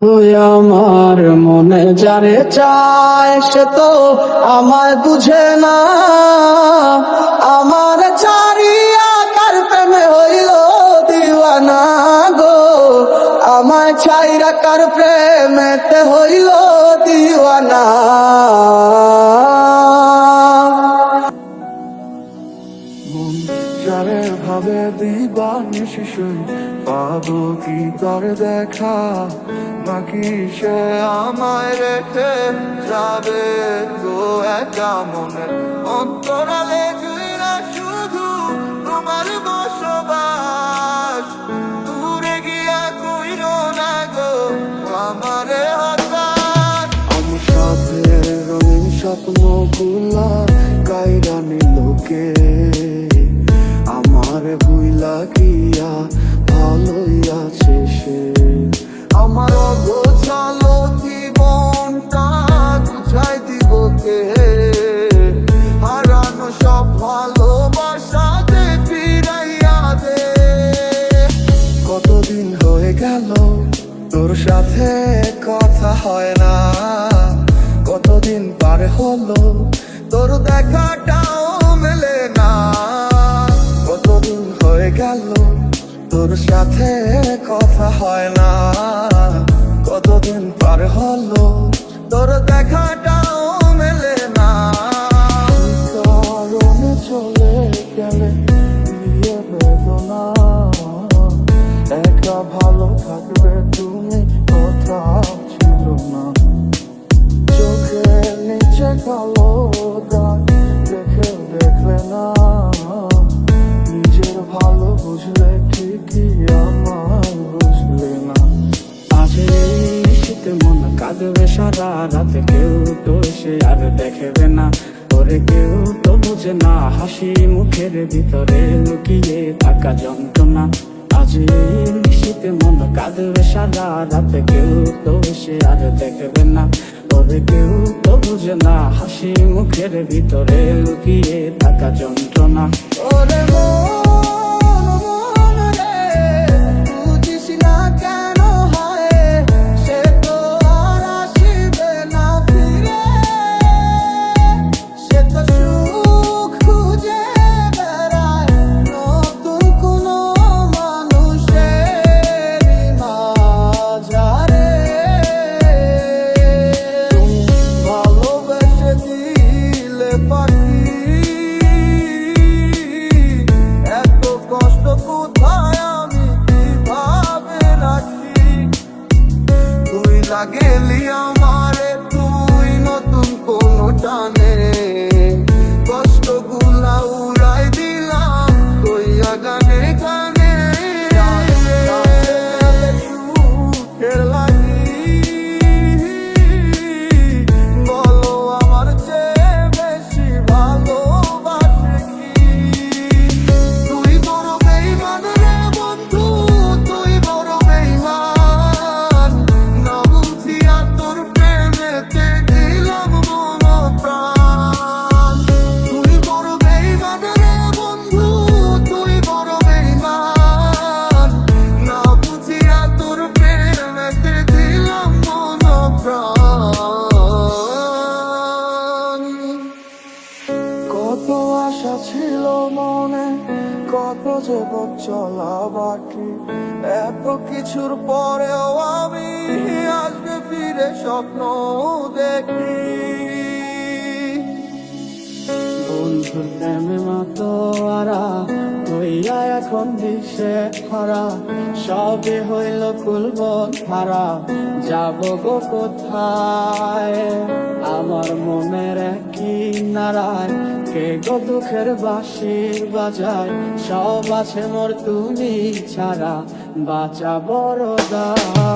তুই আমার মনে যারে চায় সে তো আমায় বুঝে না। আমার চারিয়া কার প্রেমে হইল দিওয়ানা গো, আমায় ছাইরা কার প্রেমেতে হইল দিওয়ানা। মন যারে ভাবে দিবানিশি শুই, পাবো কি তার দেখা, নাকি সে আমায় রেখে যাবে গো একা মনে অন্তরালে জুইরা শুধু তোমার বসবাস। দূরে গিয়া কইরো না গো আমারে হতাশ। আমার সাথে রঙিন স্বপ্নগুলা কাইরা নিলোকে, আমার ভুইলা গিয়া ভালোই আছে সে। আমার গোছালো জীবনটা গুছাই দিব কে, হারানো সব ভালোবাসাতে ফিরাইয়া দে। কতদিন হয়ে গেল তোর সাথে কথা হয় না, কতদিন পার হলো তোর দেখাটাও মেলে না। কতদিন হয়ে গেল তোর সাথে কথা হয় না, কতদিন পার হলো তোর দেখাটাও মেলে না। কারণে চলে গেলে দিয়ে বেদনা, একা ভালো থাকবে তুমি কথা ছিল না। চোখের নিচে কালো দাগ দেখেও দেখলে না, নিজের ভালো বুঝলে ঠিকই আমার বুঝলে না। আজ এই শীতে মন কাঁদবে সারা রাতে, কেউ তো সে আর দেখবে না। ওরে কেউ তো বুঝে না হাসি মুখের ভিতরে লুকিয়ে থাকা যন্ত্রণা। আজ এই শীতে মন কাঁদবে সারা রাতে, কেউ তো সে আর দেখবে না। ওরে কেউ তো বুঝে না হাসি মুখের ভিতরে লুকিয়ে থাকা যন্ত্রণা। ওরে মন মন রে, বুঝিস না কেন হয় সে তো আর আসিবে না ফিরে। সে তো সুখ খুঁজে বেড়ায় নতুন কোনো মানুষের মাঝারে। তুমি ভালোবেসে দিলে পাখি, এত কষ্ট কোথায় আমি কিভাবে রাখি। তুই লাগেলি আমারে, তুই নতুন কোনো টানে, কষ্টগুলা উড়াই দিলাম কইয়া গানে গানে। সুখের লাগি বলো আমার চেয়ে বেশি ভালোবাসে কি। তুই বড় বেইমান রে বন্ধু, তুই বড় বেইমান। না বুঝিয়া তোর প্রেমেতে দিলাম মন প্রাণ। তুই বড় বেইমান রে বন্ধু, তুই বড় বেইমান। না বুঝিয়া তোর প্রেমেতে দিলাম মন প্রাণ। কত আশা ছিল মনে, কত যে পথ চলা বাকি, এত কিছুর পরেও আমি আসবে ফিরে স্বপ্ন দেখি। বন্ধুর প্রেমে মাতোয়ারা হইয়া এখন দিশে হারা, সবে হইল কুলবন হারা, যাব গো কোথায়। আমার মনের কি নারায়, কে গো দুঃখের বাঁশি বাজায়, সব আছে মোর তুমি ছাড়া, বাঁচা বড় দায়।